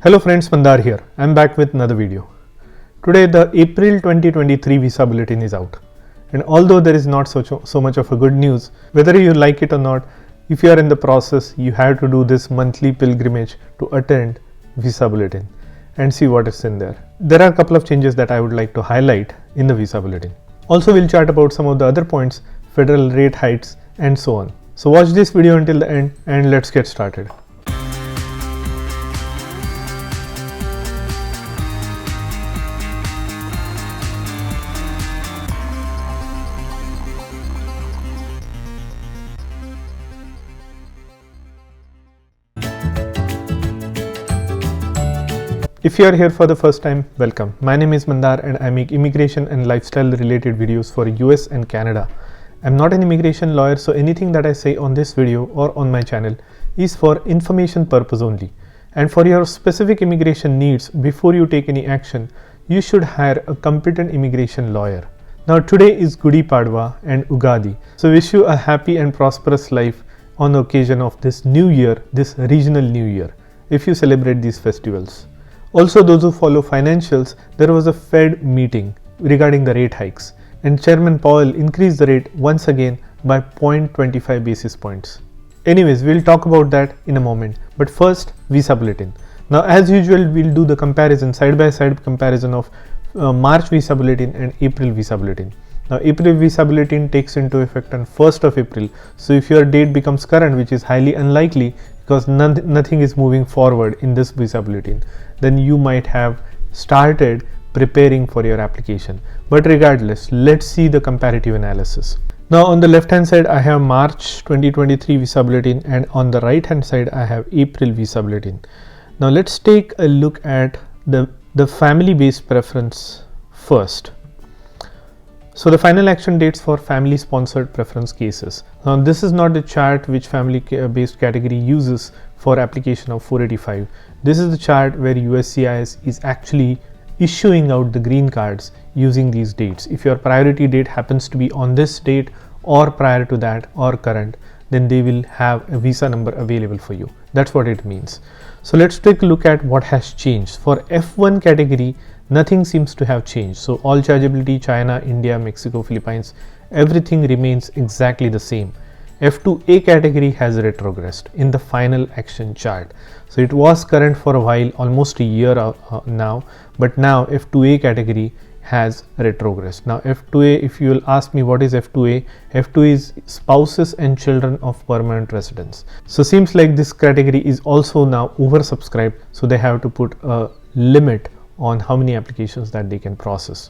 Hello friends, Mandar here. I'm back with another video. Today the April 2023 visa bulletin is out. And although there is not so much of a good news, whether you like it or not, if you are in the process, you have to do this monthly pilgrimage to attend visa bulletin and see what is in there. There are a couple of changes that I would like to highlight in the visa bulletin. Also, we'll chat about some of the other points, federal rate hikes and so on. So watch this video until the end and let's get started. If you are here for the first time, welcome. My name is Mandar and I make immigration and lifestyle related videos for US and Canada. I'm not an immigration lawyer, so anything that I say on this video or on my channel is for information purpose only. And for your specific immigration needs, before you take any action, you should hire a competent immigration lawyer. Now today is Gudi Padwa and Ugadi. So wish you a happy and prosperous life on the occasion of this new year, this regional new year, if you celebrate these festivals. Also, those who follow financials, there was a Fed meeting regarding the rate hikes and Chairman Powell increased the rate once again by 0.25 basis points. Anyways, we'll talk about that in a moment. But first, visa bulletin. Now, as usual, we'll do the comparison, side-by-side comparison of March visa bulletin and April visa bulletin. Now, April visa bulletin takes into effect on 1st of April. So, if your date becomes current, which is highly unlikely because nothing is moving forward in this visa bulletin, then you might have started preparing for your application. But regardless, let's see the comparative analysis. Now, on the left hand side, I have March 2023 visa bulletin and on the right hand side, I have April visa bulletin. Now, let's take a look at the family based preference first. So the final action dates for family sponsored preference cases. Now this is not the chart which family based category uses for application of 485. This is the chart where USCIS is actually issuing out the green cards using these dates. If your priority date happens to be on this date or prior to that or current, then they will have a visa number available for you. That's what it means. So let's take a look at what has changed. For F1 category, nothing seems to have changed. So all chargeability, China, India, Mexico, Philippines, everything remains exactly the same. F2A category has retrogressed in the final action chart. So it was current for a while, almost a year now, but now F2A category has retrogressed. Now F2A, if you will ask me what is F2A, F2A is spouses and children of permanent residents. So seems like this category is also now oversubscribed, so they have to put a limit on how many applications that they can process.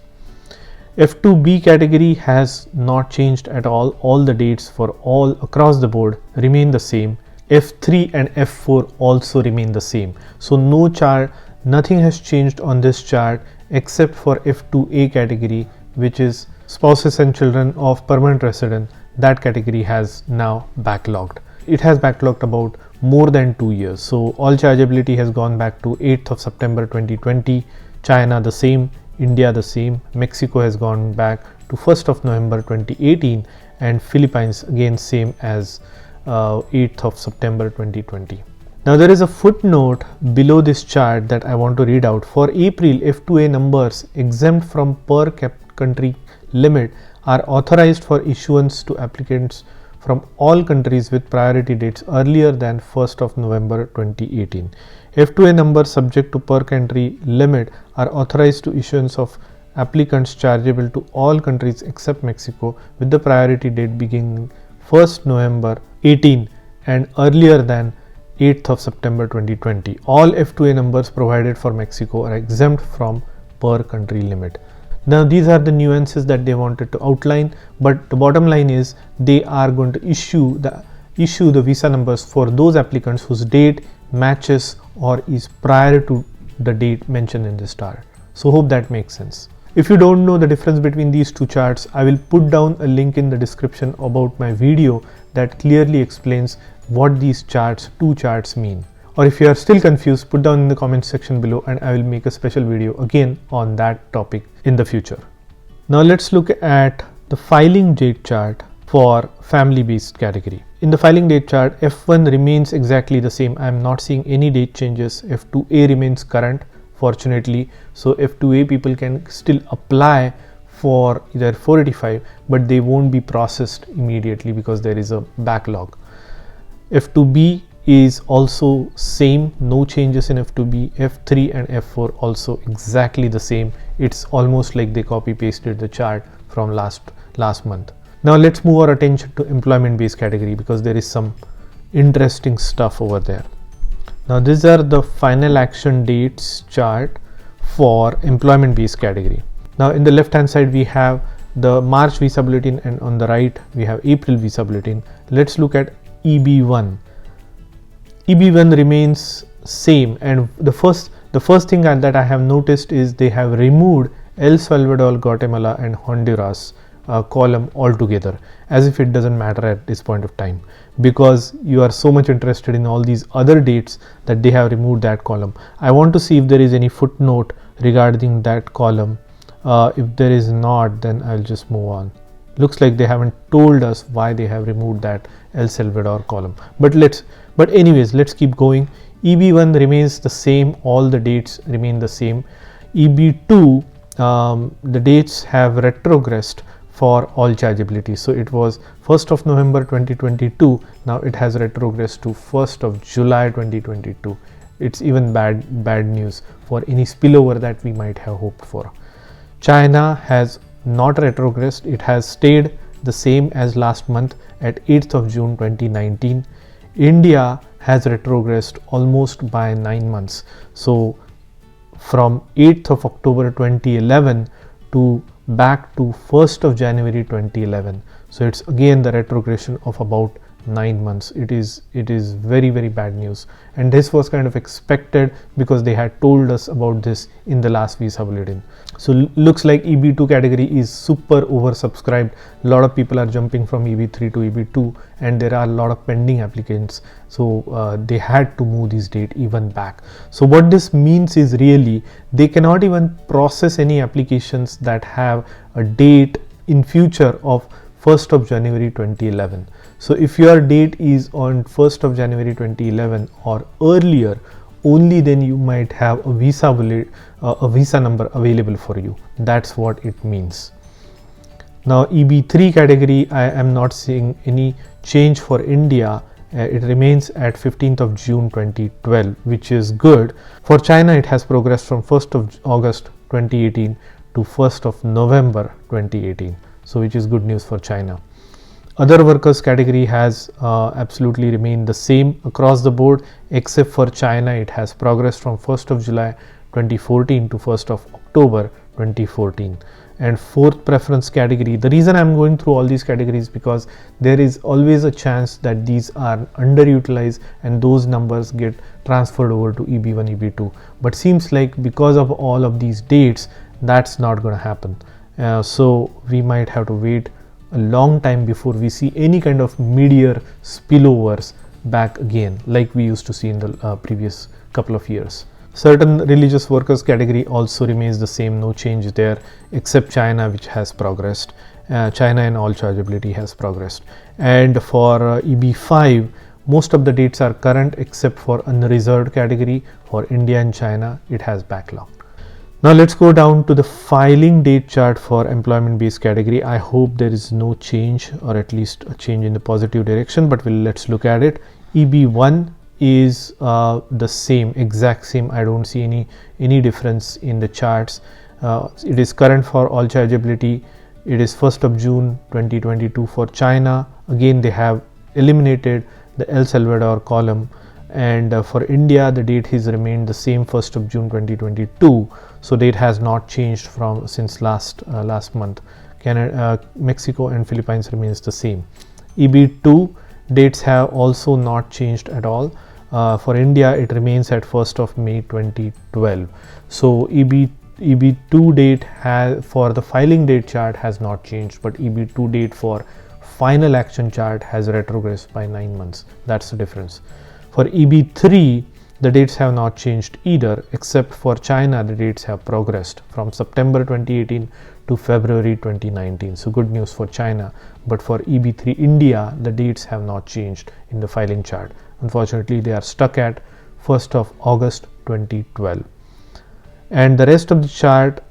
F2B category has not changed at all. All the dates for all across the board remain the same. F3 and F4 also remain the same. So no chart, nothing has changed on this chart except for F2A category, which is spouses and children of permanent resident. That category has now backlogged. It has backlogged about more than 2 years. So all chargeability has gone back to 8th of September 2020, China the same, India the same, Mexico has gone back to 1st of November 2018 and Philippines again same as 8th of September 2020. Now there is a footnote below this chart that I want to read out. For April, F2A numbers exempt from per country limit are authorized for issuance to applicants from all countries with priority dates earlier than 1st of November 2018. F2A numbers subject to per country limit are authorized to issuance of applicants chargeable to all countries except Mexico with the priority date beginning 1st November 18 and earlier than 8th of September 2020. All F2A numbers provided for Mexico are exempt from per country limit. Now these are the nuances that they wanted to outline, but the bottom line is they are going to issue the visa numbers for those applicants whose date matches or is prior to the date mentioned in this chart. So hope that makes sense. If you don't know the difference between these two charts, I will put down a link in the description about my video that clearly explains what these two charts mean. Or if you are still confused, put down in the comment section below and I will make a special video again on that topic in the future. Now let's look at the filing date chart for family based category. in the filing date chart, F1 remains exactly the same. I am not seeing any date changes. F2A remains current, fortunately. So F2A people can still apply for either 485, but they won't be processed immediately because there is a backlog. F2B is also same, no changes in F2B. F3 and F4 also exactly the same. It's almost like they copy pasted the chart from last month. Now let's move our attention to employment based category because there is some interesting stuff over there. Now these are the final action dates chart for employment based category. Now in the left hand side we have the March visa bulletin, and on the right we have April visa bulletin. Let's look at EB1. EB1 remains same, and the first thing that I have noticed is they have removed El Salvador, Guatemala and Honduras column altogether, as if it doesn't matter at this point of time, because you are so much interested in all these other dates that they have removed that column. I want to see if there is any footnote regarding that column. If there is not, then I'll just move on. Looks like they haven't told us why they have removed that El Salvador column, but anyways, let's keep going. EB1 remains the same, all the dates remain the same. EB2, the dates have retrogressed for all chargeability. So it was 1st of November 2022, now it has retrogressed to 1st of July 2022. It's even bad news for any spillover that we might have hoped for. China has not retrogressed, it has stayed the same as last month at 8th of June 2019. India has retrogressed almost by 9 months. So from 8th of October 2011 to back to 1st of January 2011. So it's again the retrogression of about 9 months. It is very bad news, and this was kind of expected because they had told us about this in the last visa bulletin. So looks like EB2 category is super oversubscribed. A lot of people are jumping from EB3 to EB2, and there are a lot of pending applicants, so they had to move this date even back. So what this means is really they cannot even process any applications that have a date in future of 1st of January 2011. So if your date is on 1st of January 2011 or earlier, only then you might have a visa number available for you. That's what it means. Now EB3 category, I am not seeing any change for India. It remains at 15th of June 2012, which is good. For China, it has progressed from 1st of August 2018 to 1st of November 2018. So which is good news for China. Other workers category has absolutely remained the same across the board, except for China. It has progressed from 1st of July 2014 to 1st of October 2014. And fourth preference category, the reason I'm going through all these categories because there is always a chance that these are underutilized and those numbers get transferred over to EB1, EB2. But seems like because of all of these dates, that's not going to happen. So we might have to wait a long time before we see any kind of mid-year spillovers back again, like we used to see in the previous couple of years. Certain religious workers category also remains the same, no change there, except China, which has progressed. China and all chargeability has progressed. And for EB5, most of the dates are current except for unreserved category. For India and China, it has backlog. Now let's go down to the filing date chart for employment based category. I hope there is no change, or at least a change in the positive direction, but let's look at it. EB1 is the same, exact same. I don't see any difference in the charts. It is current for all chargeability. It is 1st of June 2022 for China. Again, they have eliminated the El Salvador column. And for India, the date has remained the same, 1st of June 2022. So date has not changed from since last month. Canada, Mexico and Philippines remains the same. EB2 dates have also not changed at all. For India, it remains at 1st of May 2012. So EB2 date for the filing date chart has not changed, but EB2 date for final action chart has retrogressed by 9 months. That's the difference. For EB3, the dates have not changed either, except for China the dates have progressed from September 2018 to February 2019. So good news for China, but for EB3 India the dates have not changed in the filing chart. Unfortunately, they are stuck at 1st of August 2012, and the rest of the chart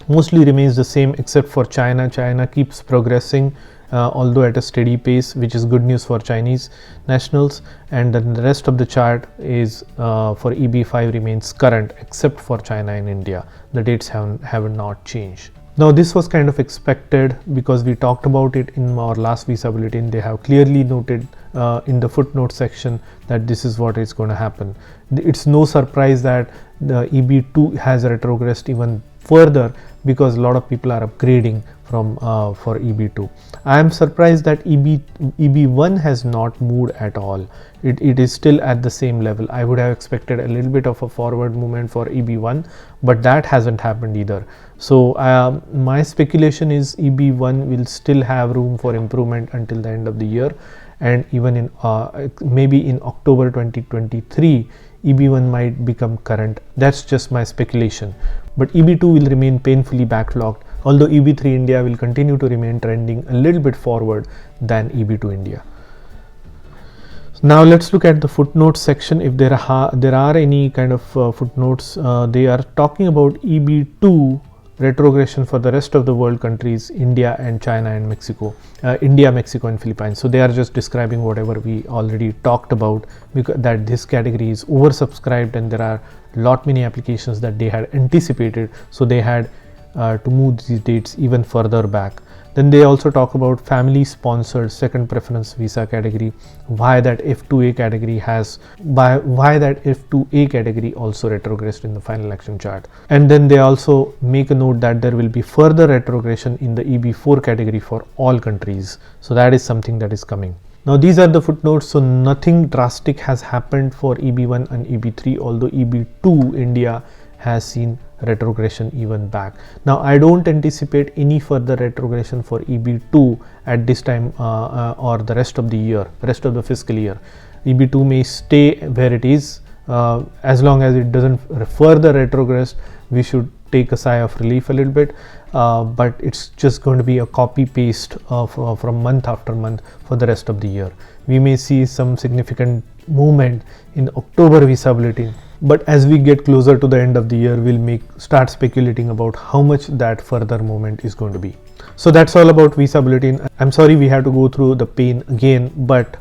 mostly remains the same except for China. China keeps progressing, although at a steady pace, which is good news for Chinese nationals, and then the rest of the chart is for EB5 remains current except for China and India. The dates have not changed. Now this was kind of expected because we talked about it in our last visa bulletin. They have clearly noted in the footnote section that this is what is going to happen. It's no surprise that the EB2 has retrogressed even further because a lot of people are upgrading from for EB2. I am surprised that EB1 has not moved at all. It is still at the same level. I would have expected a little bit of a forward movement for EB1, but that hasn't happened either. So my speculation is EB1 will still have room for improvement until the end of the year, and even in maybe in October 2023 EB1 might become current. That's just my speculation, but EB2 will remain painfully backlogged, although EB3 India will continue to remain trending a little bit forward than EB2 India. Now let's look at the footnotes section. If there are any kind of footnotes, they are talking about EB2 retrogression for the rest of the world countries, India and China and Mexico, India, Mexico and Philippines. So they are just describing whatever we already talked about, because that this category is oversubscribed and there are many applications that they had anticipated, so they had to move these dates even further back. Then they also talk about family sponsored second preference visa category, why that F2A category also retrogressed in the final action chart. And then they also make a note that there will be further retrogression in the EB4 category for all countries. So that is something that is coming. Now these are the footnotes, so nothing drastic has happened for EB1 and EB3, although EB2 India has seen retrogression even back. Now I don't anticipate any further retrogression for EB2 at this time or the rest of the fiscal year. EB2 may stay where it is. As long as it doesn't further retrogress, we should take a sigh of relief a little bit, but it's just going to be a copy paste of from month after month for the rest of the year. We may see some significant movement in October visa bulletin, but as we get closer to the end of the year, we'll start speculating about how much that further movement is going to be. So that's all about visa bulletin. I'm sorry we have to go through the pain again, but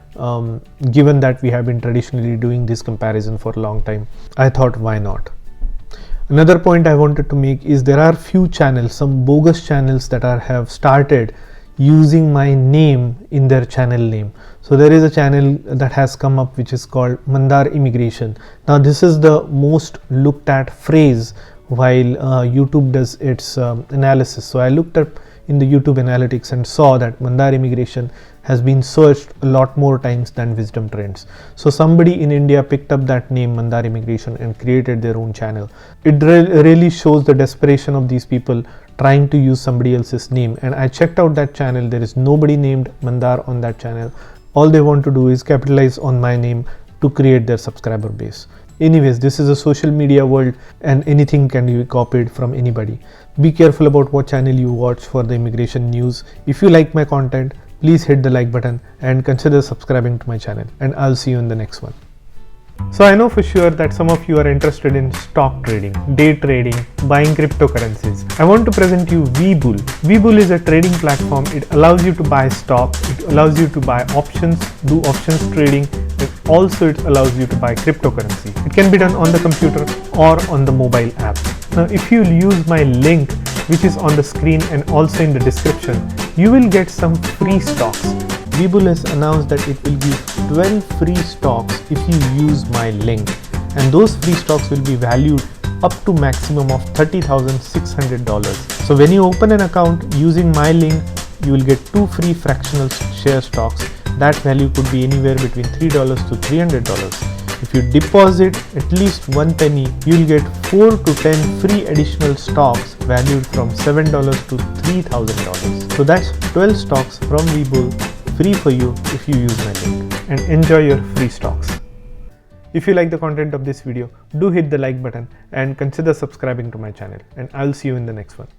given that we have been traditionally doing this comparison for a long time, I thought why not. Another point I wanted to make is there are few channels, some bogus channels that have started using my name in their channel name. So there is a channel that has come up which is called Mandar Immigration. Now this is the most looked at phrase while YouTube does its analysis. So I looked up in the YouTube analytics and saw that Mandar Immigration has been searched a lot more times than Wisdom Trends. So somebody in India picked up that name Mandar Immigration and created their own channel. It really shows the desperation of these people trying to use somebody else's name. And I checked out that channel. There is nobody named Mandar on that channel. All they want to do is capitalize on my name to create their subscriber base. Anyways, this is a social media world and anything can be copied from anybody. Be careful about what channel you watch for the immigration news. If you like my content, please hit the like button and consider subscribing to my channel, and I'll see you in the next one. So I know for sure that some of you are interested in stock trading, day trading, buying cryptocurrencies. I want to present you Webull. Webull is a trading platform. It allows you to buy stocks, it allows you to buy options, do options trading, and also it allows you to buy cryptocurrency. It can be done on the computer or on the mobile app. Now if you use my link, which is on the screen and also in the description, you will get some free stocks. Webull has announced that it will give 12 free stocks if you use my link, and those free stocks will be valued up to maximum of $30,600. So when you open an account using my link, you will get 2 free fractional share stocks. That value could be anywhere between $3 to $300. If you deposit at least 1 penny, you will get 4 to 10 free additional stocks valued from $7 to $3,000. So that's 12 stocks from Webull, free for you if you use my link, and enjoy your free stocks. If you like the content of this video, do hit the like button and consider subscribing to my channel, and I'll see you in the next one.